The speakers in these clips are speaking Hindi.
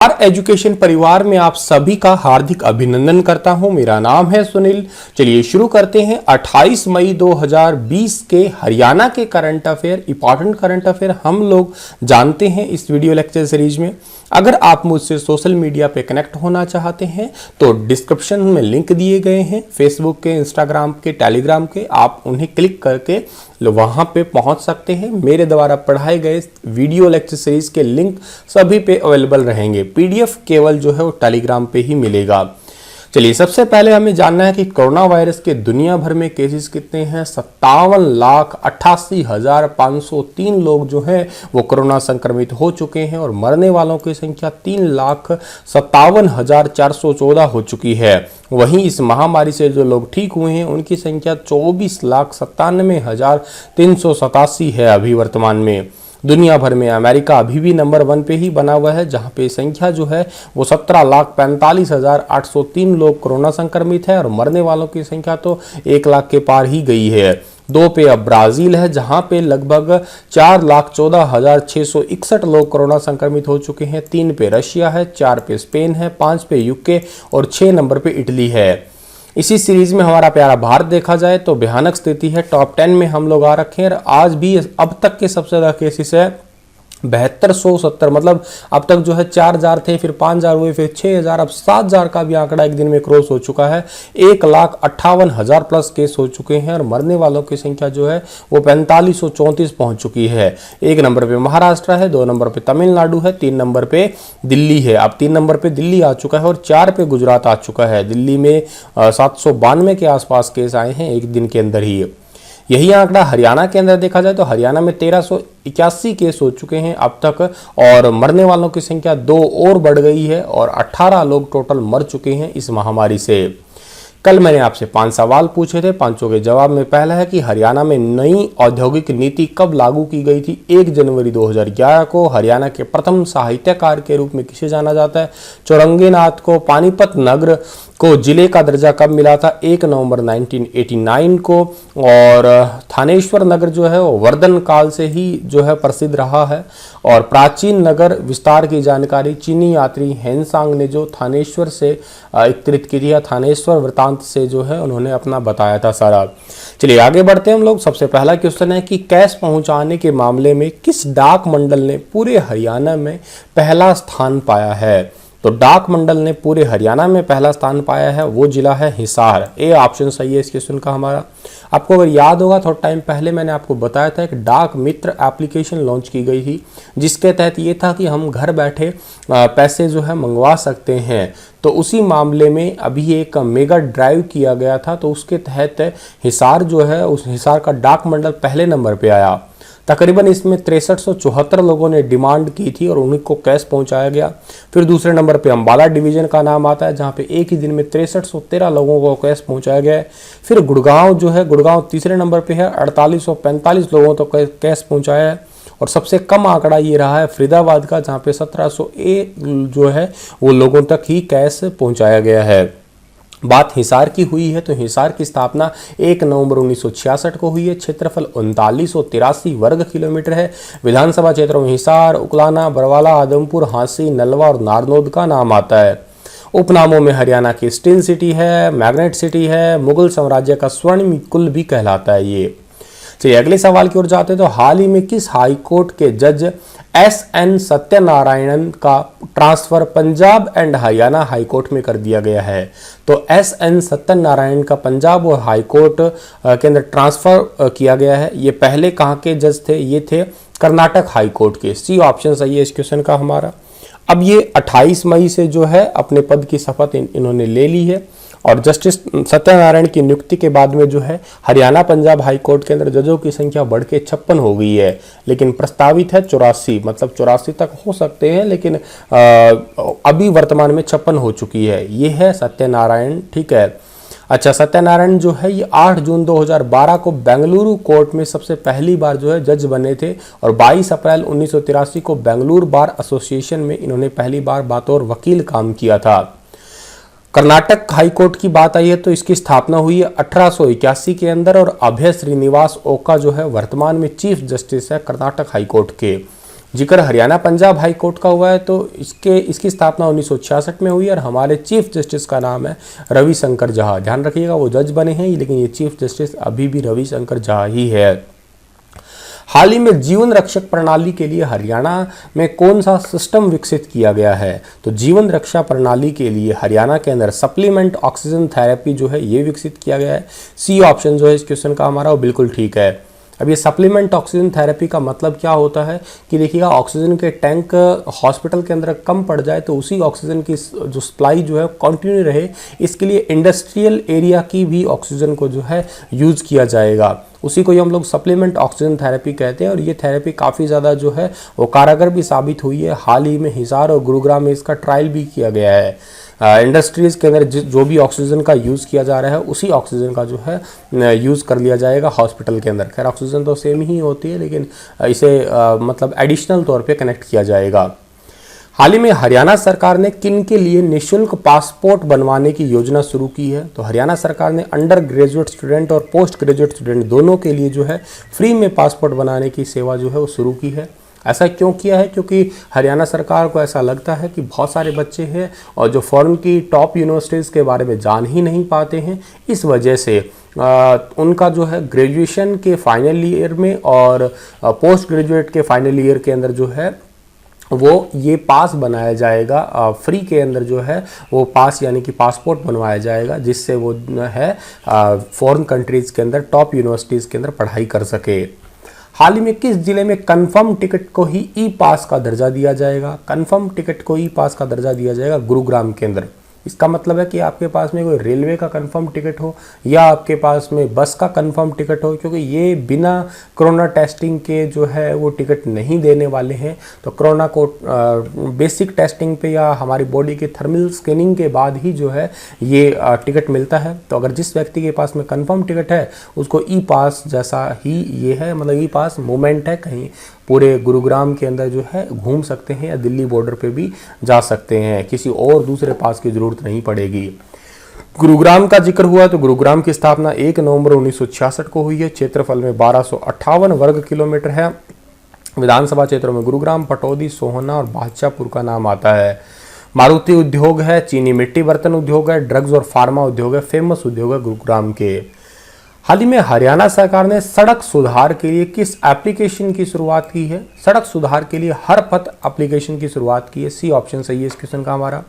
आर एजुकेशन परिवार में आप सभी का हार्दिक अभिनंदन करता हूं। मेरा नाम है सुनील। चलिए शुरू करते हैं। 28 मई 2020 के हरियाणा के current affair, important current affair हम लोग जानते हैं इस वीडियो लेक्चर सीरीज में। अगर आप मुझसे सोशल मीडिया पे कनेक्ट होना चाहते हैं तो डिस्क्रिप्शन में लिंक दिए गए हैं, फेसबुक के, इंस्टाग्राम के, टेलीग्राम के। आप उन्हें क्लिक करके वहां पे पहुंच सकते हैं। मेरे द्वारा पढ़ाए गए वीडियो लेक्चर सीरीज के लिंक सभी पे अवेलेबल रहेंगे। पीडीएफ केवल जो है वो टेलीग्राम पे ही मिलेगा। चलिए सबसे पहले हमें जानना है कि कोरोना वायरस के दुनिया भर में केसेस कितने हैं। 57,88,503 लोग जो हैं वो कोरोना संक्रमित हो चुके हैं और मरने वालों की संख्या 3,57,414 हो चुकी है। वहीं इस महामारी से जो लोग ठीक हुए हैं उनकी संख्या 24,97,387 है अभी वर्तमान में। दुनिया भर में अमेरिका अभी भी नंबर 1 पे ही बना हुआ है, जहां पे संख्या जो है वो 17,45,803 लोग कोरोना संक्रमित है और मरने वालों की संख्या तो 1 लाख के पार ही गई है। 2 पे अब ब्राजील है, जहां पे लगभग 4,14,661 लोग कोरोना संक्रमित हो चुके हैं। 3 पे रशिया है, 4 पे स्पेन है, 5 पे यूके और 6 नंबर पे इटली है। इसी सीरीज में हमारा प्यारा भारत देखा जाए तो भयानक स्थिति है। टॉप 10 में हम लोग आ रखे हैं। आज भी अब तक के सबसे ज्यादा केसेस है 7270, मतलब अब तक जो है 4000 थे, फिर 5000 हुए, फिर 6000, अब 7000 का भी आंकड़ा एक दिन में क्रॉस हो चुका है। 1,58,000 प्लस केस हो चुके हैं और मरने वालों की संख्या जो है वो 4534 पहुंच चुकी है। 1 नंबर पे महाराष्ट्र है, 2 नंबर पे तमिलनाडु है, 3 नंबर पे दिल्ली है। अब 3 नंबर पे दिल्ली आ चुका है और 4 पे गुजरात आ चुका है। दिल्ली में 792 के आसपास केस आए हैं एक दिन के अंदर ही। यही आंकड़ा हरियाणा के अंदर देखा जाए तो हरियाणा में 1381 केस हो चुके हैं अब तक और मरने वालों की संख्या 2 और बढ़ गई है और 18 लोग टोटल मर चुके हैं इस महामारी से। कल मैंने आपसे 5 सवाल पूछे थे, 5 के जवाब में पहला है कि हरियाणा में नई औद्योगिक नीति कब लागू की गई थी। 1 जनवरी 2011 को। हरियाणा के प्रथम साहित्यकार के रूप में किसे जाना जाता है। चौरंगीनाथ को। पानीपत नगर को जिले का दर्जा कब मिला था। 1 नवंबर 1989 को। और थानेश्वर नगर जो है वो वर्धन काल से ही जो है प्रसिद्ध रहा है। और प्राचीन नगर विस्तार की जानकारी चीनी यात्री हेनसांग ने जो थानेश्वर से एकत्रित की थी, थानेश्वर वृतांत से जो है उन्होंने अपना बताया था सारा। चलिए आगे बढ़ते हैं हम लोग। सबसे पहला क्वेश्चन है कि कैश पहुंचाने के मामले में किस डाक मंडल ने पूरे हरियाणा में पहला स्थान पाया है। तो डाक मंडल ने पूरे हरियाणा में पहला स्थान पाया है, वो जिला है हिसार। ए ऑप्शन सही है इस क्वेश्चन का हमारा। आपको अगर याद होगा थोड़ा टाइम पहले मैंने आपको बताया था एक डाक मित्र एप्लीकेशन लॉन्च की गई थी, जिसके तहत ये था कि हम घर बैठे पैसे जो है मंगवा सकते हैं। तो उसी मामले में अभी एक मेगा ड्राइव किया गया था, तो उसके तहत हिसार जो है उस हिसार का डाक मंडल पहले नंबर पे आया। तकरीबन इसमें 6374 लोगों ने डिमांड की थी और उन्हीं को कैश पहुंचाया गया। फिर दूसरे नंबर पे अंबाला डिवीजन का नाम आता है, जहां पे एक ही दिन में 6313 लोगों को कैश पहुंचाया गया है। फिर गुड़गांव जो है, गुड़गांव तीसरे नंबर पे है, 4845 लोगों को कैश पहुंचाया है। और सबसे कम आंकड़ा ये रहा है फरीदाबाद का, जहाँ पे 1701 जो है वो लोगों तक ही कैश पहुंचाया गया है। बात हिसार की हुई है तो हिसार की स्थापना 1 नवंबर 1966 को हुई है। क्षेत्रफल 3983 वर्ग किलोमीटर है। विधानसभा क्षेत्रों में हिसार, उकलाना, बरवाला, आदमपुर, हांसी, नलवा और नारनौद का नाम आता है। उपनामों में हरियाणा की स्टील सिटी है, मैग्नेट सिटी है, मुगल साम्राज्य का स्वर्ण कुल भी कहलाता है ये। चलिए अगले सवाल की ओर जाते हैं। तो हाल ही में किस हाईकोर्ट के जज SN सत्यनारायणन का transfer Punjab and Haryana high court में कर दिया गया है। तो SN सत्यनारायण का पंजाब और हाईकोर्ट के अंदर ट्रांसफर किया गया है। ये पहले कहाँ के जज थे, ये थे कर्नाटक हाईकोर्ट के। सी ऑप्शन सही है इस क्वेश्चन का हमारा। अब ये 28 मई से जो है अपने पद की शपथ इन्होंने ले ली है और जस्टिस सत्यनारायण की नियुक्ति के बाद में जो है हरियाणा पंजाब हाई कोर्ट के अंदर जजों की संख्या बढ़ के 56 हो गई है, लेकिन प्रस्तावित है 84, मतलब 84 तक हो सकते हैं, लेकिन अभी वर्तमान में 56 हो चुकी है। ये है सत्यनारायण, ठीक है। अच्छा, सत्यनारायण जो है ये 8 जून 2012 को बेंगलुरु कोर्ट में सबसे पहली बार जो है जज बने थे और 22 अप्रैल 1983 को बेंगलुरु बार एसोसिएशन में इन्होंने पहली बार बतौर वकील काम किया था। कर्नाटक हाईकोर्ट की बात आई है तो इसकी स्थापना हुई है 1881 के अंदर और अभय श्रीनिवास ओका जो है वर्तमान में चीफ जस्टिस है कर्नाटक हाईकोर्ट के। जिक्र हरियाणा पंजाब हाई कोर्ट का हुआ है तो इसकी स्थापना 1966 में हुई और हमारे चीफ जस्टिस का नाम है रविशंकर झा। ध्यान रखिएगा वो जज बने हैं लेकिन ये चीफ जस्टिस अभी भी रविशंकर झा ही है। हाल ही में जीवन रक्षक प्रणाली के लिए हरियाणा में कौन सा सिस्टम विकसित किया गया है? तो जीवन रक्षा प्रणाली के लिए हरियाणा के अंदर सप्लीमेंट ऑक्सीजन थेरेपी जो है ये विकसित किया गया है। सी ऑप्शन जो है इस क्वेश्चन का हमारा वो बिल्कुल ठीक है। अब ये सप्लीमेंट ऑक्सीजन थेरेपी का मतलब क्या होता है कि देखिएगा ऑक्सीजन के टैंक हॉस्पिटल के अंदर कम पड़ जाए तो उसी ऑक्सीजन की जो सप्लाई जो है कंटिन्यू रहे, इसके लिए इंडस्ट्रियल एरिया की भी ऑक्सीजन को जो है यूज़ किया जाएगा। उसी को ही हम लोग सप्लीमेंट ऑक्सीजन थेरेपी कहते हैं और ये थेरेपी काफ़ी ज़्यादा जो है वो कारगर भी साबित हुई है। हाल ही में हिसार और गुरुग्राम में इसका ट्रायल भी किया गया है। इंडस्ट्रीज़ के अंदर जो भी ऑक्सीजन का यूज़ किया जा रहा है उसी ऑक्सीजन का जो है यूज़ कर लिया जाएगा हॉस्पिटल के अंदर। खैर ऑक्सीजन तो सेम ही होती है लेकिन इसे मतलब एडिशनल तौर पे कनेक्ट किया जाएगा। हाल ही में हरियाणा सरकार ने किन के लिए निःशुल्क पासपोर्ट बनवाने की योजना शुरू की है? तो हरियाणा सरकार ने अंडर ग्रेजुएट स्टूडेंट और पोस्ट ग्रेजुएट स्टूडेंट दोनों के लिए जो है फ्री में पासपोर्ट बनाने की सेवा जो है वो शुरू की है। ऐसा क्यों किया है? क्योंकि हरियाणा सरकार को ऐसा लगता है कि बहुत सारे बच्चे हैं और जो फॉरेन की टॉप यूनिवर्सिटीज़ के बारे में जान ही नहीं पाते हैं, इस वजह से उनका जो है ग्रेजुएशन के फाइनल ईयर में और पोस्ट ग्रेजुएट के फाइनल ईयर के अंदर जो है वो ये पास बनाया जाएगा, फ्री के अंदर जो है वो पास यानी कि पासपोर्ट बनवाया जाएगा जिससे वो है फॉरेन कंट्रीज़ के अंदर टॉप यूनिवर्सिटीज़ के अंदर पढ़ाई कर सके। हाल ही में किस जिले में कंफर्म टिकट को ही ई पास का दर्जा दिया जाएगा? कंफर्म टिकट को ई पास का दर्जा दिया जाएगा गुरुग्राम के अंदर। इसका मतलब है कि आपके पास में कोई रेलवे का कंफर्म टिकट हो या आपके पास में बस का कंफर्म टिकट हो, क्योंकि ये बिना कोरोना टेस्टिंग के जो है वो टिकट नहीं देने वाले हैं। तो कोरोना को बेसिक टेस्टिंग पे या हमारी बॉडी के थर्मल स्कैनिंग के बाद ही जो है ये टिकट मिलता है। तो अगर जिस व्यक्ति के पास में कंफर्म टिकट है उसको ई पास जैसा ही ये है, मतलब ई पास मूवमेंट है, कहीं पूरे गुरुग्राम के अंदर जो है घूम सकते हैं या दिल्ली बॉर्डर पे भी जा सकते हैं, किसी और दूसरे पास की ज़रूरत नहीं पड़ेगी। गुरुग्राम का जिक्र हुआ तो गुरुग्राम की स्थापना 1 नवंबर 1966 को हुई है। क्षेत्रफल में 1258 वर्ग किलोमीटर है। विधानसभा क्षेत्रों में गुरुग्राम, पटौदी, सोहना और बादशाहपुर का नाम आता है। मारुति उद्योग है, चीनी मिट्टी बर्तन उद्योग है, ड्रग्स और फार्मा उद्योग है, फेमस उद्योग है गुरुग्राम के। हाल ही में हरियाणा सरकार ने सड़क सुधार के लिए किस एप्लीकेशन की शुरुआत की है? सड़क सुधार के लिए हर पथ एप्लीकेशन की शुरुआत की है। सी ऑप्शन सही है इस क्वेश्चन का हमारा।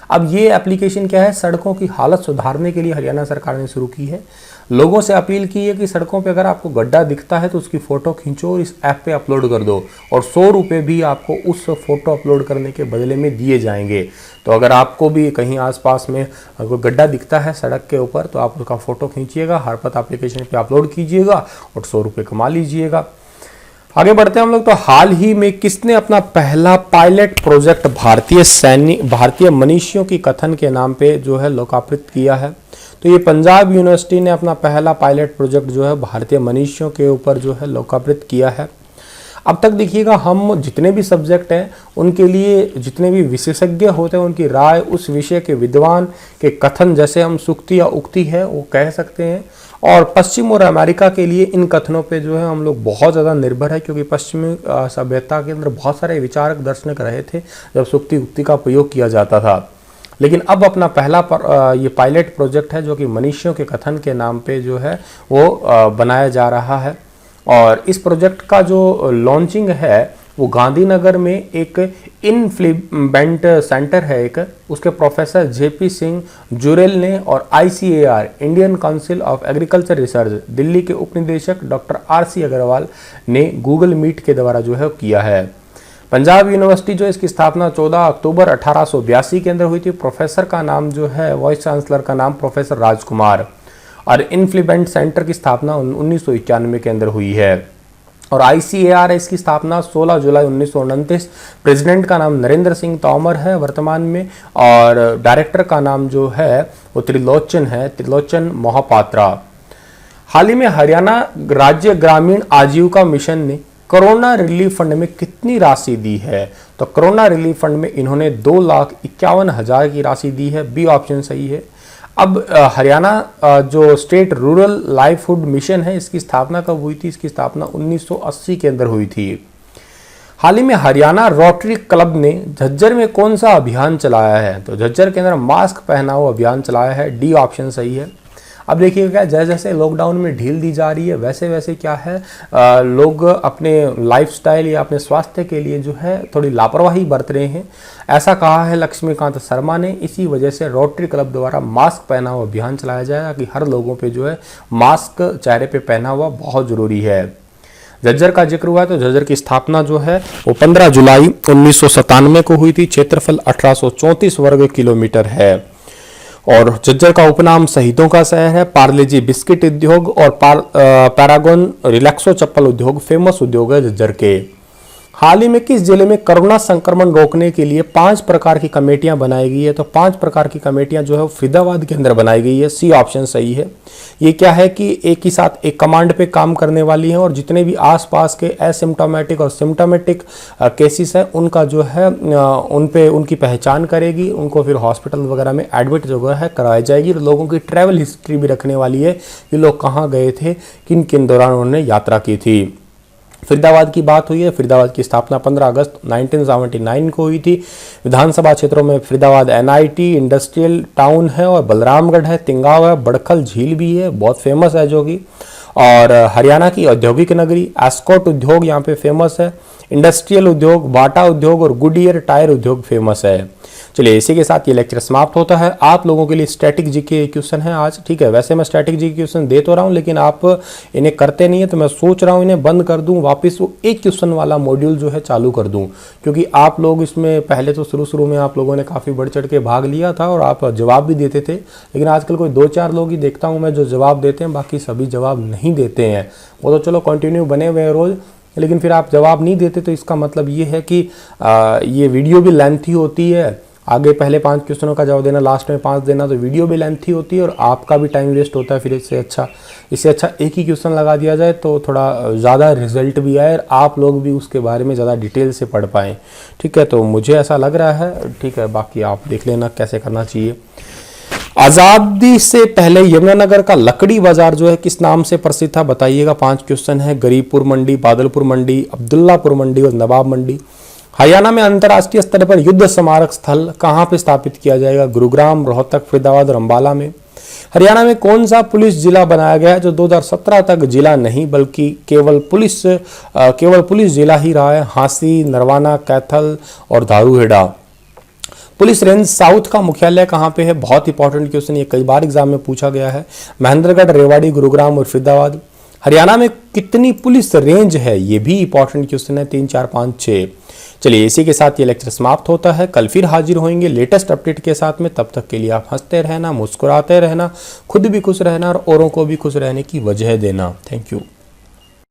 अब ये एप्लीकेशन क्या है? सड़कों की हालत सुधारने के लिए हरियाणा सरकार ने शुरू की है। लोगों से अपील की है कि सड़कों पे अगर आपको गड्ढा दिखता है तो उसकी फ़ोटो खींचो और इस ऐप पे अपलोड कर दो और 100 रुपये भी आपको उस फ़ोटो अपलोड करने के बदले में दिए जाएंगे। तो अगर आपको भी कहीं आसपास में कोई गड्ढा दिखता है सड़क के ऊपर तो आप उसका फ़ोटो खींचिएगा, हरपथ एप्लीकेशन पे अपलोड कीजिएगा और 100 रुपये कमा लीजिएगा। आगे बढ़ते हैं हम लोग। तो हाल ही में किसने अपना पहला पायलट प्रोजेक्ट भारतीय मनुष्यों की कथन के नाम पे जो है लोकार्पित किया है? तो ये पंजाब यूनिवर्सिटी ने अपना पहला पायलट प्रोजेक्ट जो है भारतीय मनुष्यों के ऊपर जो है लोकार्पित किया है। अब तक देखिएगा हम जितने भी सब्जेक्ट हैं उनके लिए जितने भी विशेषज्ञ होते हैं उनकी राय, उस विषय के विद्वान के कथन, जैसे हम सुक्ति या उक्ति है वो कह सकते हैं। और पश्चिम और अमेरिका के लिए इन कथनों पे जो है हम लोग बहुत ज़्यादा निर्भर है, क्योंकि पश्चिमी सभ्यता के अंदर बहुत सारे विचारक दार्शनिक रहे थे जब सुक्ति उक्ति का प्रयोग किया जाता था। लेकिन अब अपना पहला ये पायलट प्रोजेक्ट है जो कि मनुष्यों के कथन के नाम पे जो है वो बनाया जा रहा है। और इस प्रोजेक्ट का जो लॉन्चिंग है वो गांधीनगर में एक इनफ्लिबेंट सेंटर है एक, उसके प्रोफेसर जेपी सिंह जुरेल ने और ICAR Indian council of agriculture research Delhi के उपनिदेशक डॉक्टर RC अग्रवाल ने गूगल मीट के द्वारा जो है किया है। पंजाब यूनिवर्सिटी जो इसकी स्थापना 14 अक्टूबर 1882 के अंदर हुई थी। प्रोफेसर का नाम जो है वाइस चांसलर का नाम प्रोफेसर राजकुमार, और इनफ्लिबेंट सेंटर की स्थापना 1991 के अंदर हुई है। और ICAR इसकी स्थापना 16 जुलाई 1929। प्रेसिडेंट का नाम नरेंद्र सिंह तोमर है वर्तमान में, और डायरेक्टर का नाम जो है वो त्रिलोचन मोहपात्रा। हाल ही में हरियाणा राज्य ग्रामीण आजीविका मिशन ने कोरोना रिलीफ फंड में कितनी राशि दी है? तो कोरोना रिलीफ फंड में इन्होंने 2,51,000 की राशि दी है। बी ऑप्शन सही है। अब हरियाणा जो स्टेट रूरल लाइवलीहुड मिशन है इसकी स्थापना कब हुई थी? इसकी स्थापना 1980 के अंदर हुई थी। हाल ही में हरियाणा रोटरी क्लब ने झज्जर में कौन सा अभियान चलाया है? तो झज्जर के अंदर मास्क पहनाओ अभियान चलाया है। डी ऑप्शन सही है। अब देखिए क्या, जैसे जैसे लॉकडाउन में ढील दी जा रही है वैसे वैसे क्या है, लोग अपने लाइफस्टाइल या अपने स्वास्थ्य के लिए जो है थोड़ी लापरवाही बरत रहे हैं। ऐसा कहा है लक्ष्मीकांत शर्मा ने। इसी वजह से रोटरी क्लब द्वारा मास्क पहनाओ अभियान चलाया जाएगा कि हर लोगों पे जो है मास्क चेहरे पे पहना हुआ बहुत ज़रूरी है। झज्जर का जिक्र हुआ है तो झज्जर की स्थापना जो है वो 15 जुलाई 1997 को हुई थी। क्षेत्रफल 1834 वर्ग किलोमीटर है और झज्जर का उपनाम शहीदों का शहर है। पार्लेजी बिस्किट उद्योग और पैरागॉन रिलैक्सो चप्पल उद्योग फेमस उद्योग है झज्जर के। हाल ही में किस जिले में कोरोना संक्रमण रोकने के लिए 5 प्रकार की कमेटियां बनाई गई है? तो 5 प्रकार की कमेटियां जो है फरीदाबाद के अंदर बनाई गई है। सी ऑप्शन सही है। ये क्या है कि एक ही साथ एक कमांड पे काम करने वाली हैं और जितने भी आसपास के एसिम्टोमेटिक और सिम्टोमेटिक केसेस हैं उनका जो है उन पे उनकी पहचान करेगी, उनको फिर हॉस्पिटल वगैरह में एडमिट जो है कराई जाएगी। और लोगों की ट्रैवल हिस्ट्री भी रखने वाली है कि लोग कहाँ गए थे, किन किन दौरान उन्होंने यात्रा की थी। फरीदाबाद की बात हुई है। फरीदाबाद की स्थापना 15 अगस्त 1979 को हुई थी। विधानसभा क्षेत्रों में फरीदाबाद एनआईटी इंडस्ट्रियल टाउन है और बलरामगढ़ है, तिंगाव है, बड़खल झील भी है, बहुत फेमस है जो कि। और हरियाणा की औद्योगिक नगरी एस्कॉट उद्योग यहाँ पे फेमस है। इंडस्ट्रियल उद्योग बाटा उद्योग और गुडियर टायर उद्योग फेमस है। चलिए इसी के साथ ये लेक्चर समाप्त होता है। आप लोगों के लिए स्टैटिक जीके क्वेश्चन है आज, ठीक है। वैसे मैं स्टैटिक जीके क्वेश्चन दे तो रहा हूँ लेकिन आप इन्हें करते नहीं है, तो मैं सोच रहा हूँ इन्हें बंद कर दूँ, वापस वो एक क्वेश्चन वाला मॉड्यूल जो है चालू कर दूँ। क्योंकि आप लोग इसमें पहले तो शुरू में आप लोगों ने काफ़ी बढ़ चढ़ के भाग लिया था और आप जवाब भी देते थे, लेकिन आजकल कोई 2-4 लोग ही देखता हूँ मैं जो जवाब देते हैं, बाकी सभी जवाब नहीं देते हैं। वो तो चलो कंटिन्यू बने हुए हैं रोज़, लेकिन फिर आप जवाब नहीं देते, तो इसका मतलब ये है कि ये वीडियो भी लेंथी होती है। आगे पहले 5 क्वेश्चनों का जवाब देना, लास्ट में 5 देना, तो वीडियो भी लेंथी होती है और आपका भी टाइम वेस्ट होता है। फिर इससे अच्छा एक ही क्वेश्चन लगा दिया जाए तो थोड़ा ज़्यादा रिजल्ट भी आए और आप लोग भी उसके बारे में ज़्यादा डिटेल से पढ़ पाएँ, ठीक है। तो मुझे ऐसा लग रहा है, ठीक है। बाकी आप देख लेना कैसे करना चाहिए। आज़ादी से पहले यमुनानगर का लकड़ी बाजार जो है किस नाम से प्रसिद्ध था? बताइएगा। 5 क्वेश्चन है। गरीबपुर मंडी, बादलपुर मंडी, अब्दुल्लापुर मंडी और नवाब मंडी। हरियाणा में अंतर्राष्ट्रीय स्तर पर युद्ध स्मारक स्थल कहाँ पे स्थापित किया जाएगा? गुरुग्राम, रोहतक, फरीदाबाद और अम्बाला में। हरियाणा में कौन सा पुलिस जिला बनाया गया है जो 2017 तक जिला नहीं बल्कि केवल पुलिस जिला ही रहा है? हांसी, नरवाना, कैथल और धारूहेड़ा। पुलिस रेंज साउथ का मुख्यालय कहाँ पे है? बहुत इंपॉर्टेंट क्वेश्चन, ये कई बार एग्जाम में पूछा गया है। महेंद्रगढ़, रेवाड़ी, गुरुग्राम और फरीदाबाद। हरियाणा में कितनी पुलिस रेंज है? ये भी इंपॉर्टेंट क्वेश्चन है। 3, 4, 5, 6। चलिए इसी के साथ ये लेक्चर समाप्त होता है। कल फिर हाजिर होंगे लेटेस्ट अपडेट के साथ में। तब तक के लिए आप हंसते रहना, मुस्कुराते रहना, खुद भी खुश रहना और औरों को भी खुश रहने की वजह देना। Thank you.